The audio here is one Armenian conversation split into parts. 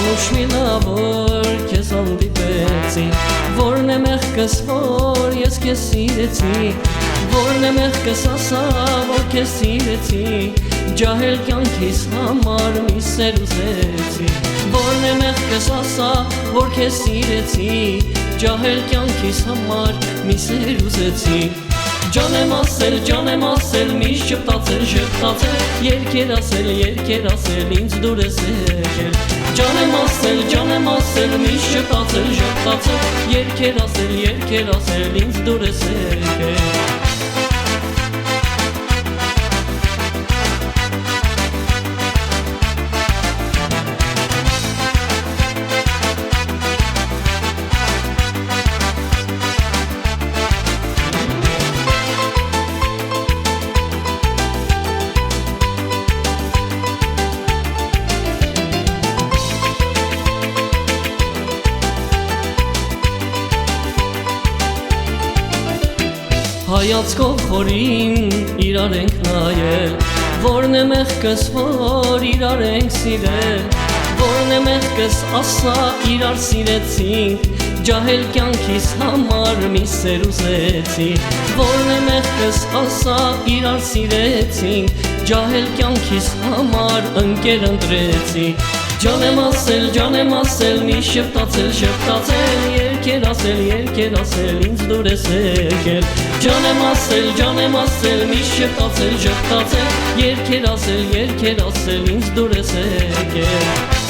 Անուշ մի լավ որ քեզ հանդիպեցի, որն է մեղքս որ ես քեզ սիրեցի, որն է մեղքս ասա որ քեզ սիրեցի, ջահել կյանքիս համար մի սեր ուզեցի, որն է մեղքս ասա որ քեզ սիրեցի, ջահել կյանքիս համար մի սեր ուզեցի, ջան եմ ասել, միշտ շփտացել, երգեր ասել, ինձ դուր ես եկել, ջան եմ ասել, միշտ շփտացել, երգեր ասել, ինձ դուր ես եկել Հայացքով խորին իրար ենք նայել, որն է մեղքս որ իրար ենք սիրել, որն է մեղքս ասա իրար սիրեցինք, ջահել կյանքիս համար մի սեր ուզեցի, որն է մեղքս ասա իրար սիրեցինք, ջահել կյանքիս համար ընկեր ընտրեցի, ջան եմ ասել, մի շփտացել, երգեր ասել, ինձ դուր ես եկել, ջան եմ ասել, մի շփտացել, երգեր ասել, ինձ դուր ես եկել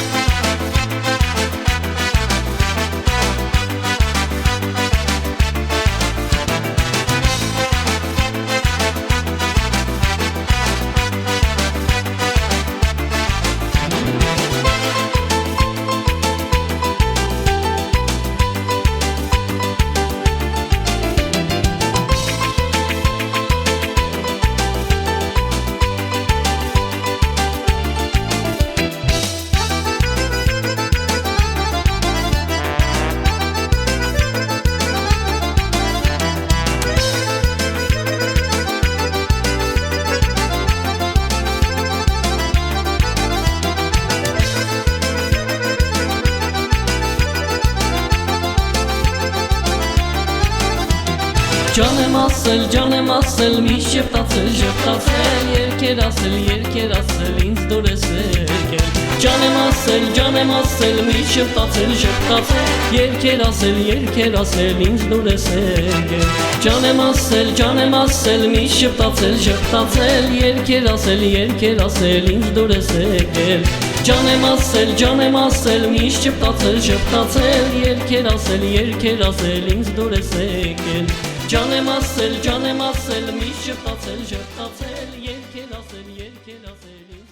Ջան եմ ասել, մի շփտացել, երգեր ասել, ինձ դուր ես եկել, ջան եմ ասել, մի շփտացել, երգեր ասել, ինձ դուր ես եկել, ջան եմ ասել, մի շփտացել, երգեր ասել, ինձ դուր ես եկել, ջան եմ ասել, մի շփտացել, երգեր ասել, ինձ դուր ես եկել, ջան եմ ասել, մի շփտացել, երգեր ասել, ինձ